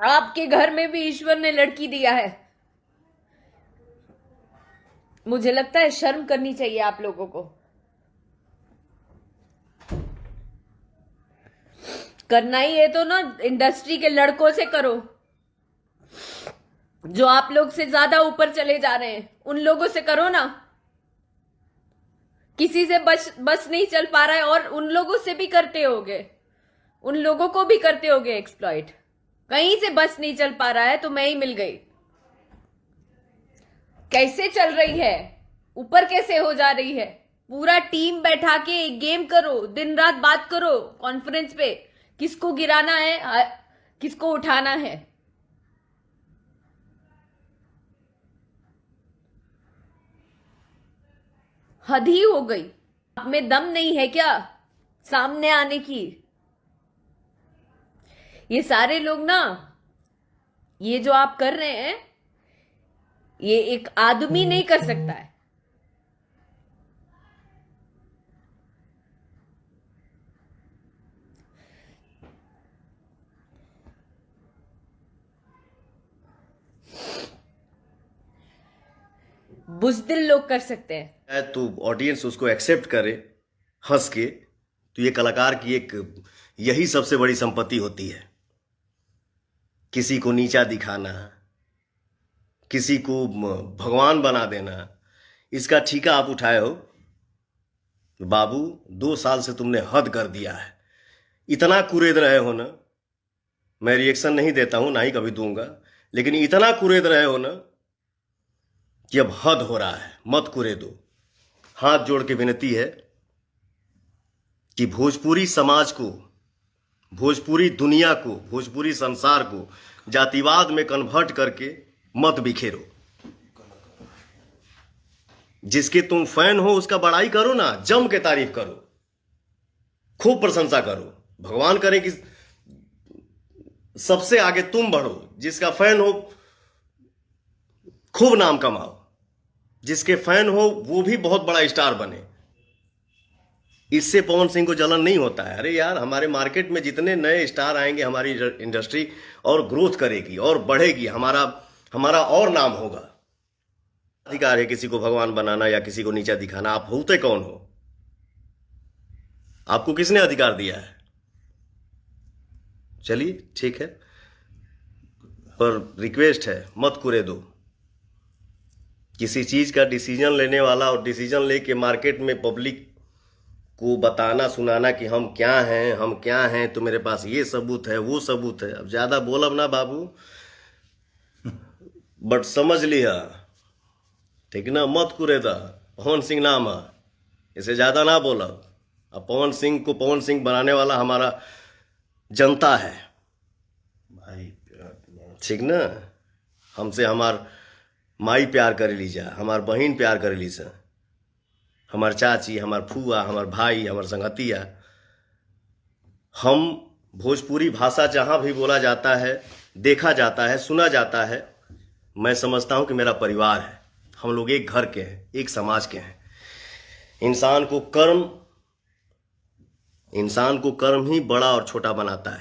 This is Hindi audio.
आपके घर में भी ईश्वर ने लड़की दिया है। मुझे लगता है शर्म करनी चाहिए आप लोगों को। करना ही है तो ना इंडस्ट्री के लड़कों से करो, जो आप लोग से ज्यादा ऊपर चले जा रहे हैं उन लोगों से करो ना। किसी से बस नहीं चल पा रहा है और उन लोगों से भी करते होगे, उन लोगों को भी करते होगे एक्सप्लॉइट। कहीं से बस नहीं चल पा रहा है तो मैं ही मिल गई। कैसे चल रही है, ऊपर कैसे हो जा रही है। पूरा टीम बैठा के एक गेम करो, दिन रात बात करो कॉन्फ्रेंस पे, किसको गिराना है, किसको उठाना है। हद ही हो गई। आप में दम नहीं है क्या सामने आने की। ये सारे लोग ना, ये जो आप कर रहे हैं ये एक आदमी नहीं कर सकता है। बुज़दिल लोग कर सकते हैं। तो ऑडियंस उसको एक्सेप्ट करे हंस के, तो ये कलाकार की एक यही सबसे बड़ी संपत्ति होती है। किसी को नीचा दिखाना, किसी को भगवान बना देना, इसका ठीका आप उठाए हो। बाबू 2 साल से तुमने हद कर दिया है। इतना कुरेद रहे हो ना, मैं रिएक्शन नहीं देता हूं, ना ही कभी दूंगा, लेकिन इतना कुरेद रहे हो ना कि अब हद हो रहा है। मत कुरेदो। हाथ जोड़ के विनती है कि भोजपुरी समाज को, भोजपुरी दुनिया को, भोजपुरी संसार को जातिवाद में कन्वर्ट करके मत बिखेरो। जिसके तुम फैन हो उसका बड़ाई करो ना, जम के तारीफ करो, खूब प्रशंसा करो। भगवान करे कि सबसे आगे तुम बढ़ो। जिसका फैन हो खूब नाम कमाओ, जिसके फैन हो वो भी बहुत बड़ा स्टार बने। इससे पवन सिंह को जलन नहीं होता है। अरे यार, हमारे मार्केट में जितने नए स्टार आएंगे हमारी इंडस्ट्री और ग्रोथ करेगी और बढ़ेगी, हमारा और नाम होगा। अधिकार है किसी को भगवान बनाना या किसी को नीचा दिखाना। आप होते कौन हो? आपको किसने अधिकार दिया है? चलिए ठीक है, पर रिक्वेस्ट है मत कुरेदो। किसी चीज का डिसीजन लेने वाला और डिसीजन लेके मार्केट में पब्लिक को बताना सुनाना कि हम क्या हैं, तो मेरे पास ये सबूत है वो सबूत है। अब ज्यादा बोलब ना बाबू, बट समझ लिया, ठीक ना? मत कुरेदा। पवन सिंह नाम है, इसे ज्यादा ना बोलब। अब पवन सिंह को पवन सिंह बनाने वाला हमारा जनता है भाई, ठीक ना? हमसे हमार माई प्यार करे लीजा, हमार बहन प्यार करे लीजा, हमार चाची, हमार फूआ, हमार भाई, हमार संगतिया। हम भोजपुरी भाषा जहां भी बोला जाता है, देखा जाता है, सुना जाता है, मैं समझता हूं कि मेरा परिवार है। हम लोग एक घर के हैं, एक समाज के हैं। इंसान को कर्म ही बड़ा और छोटा बनाता है।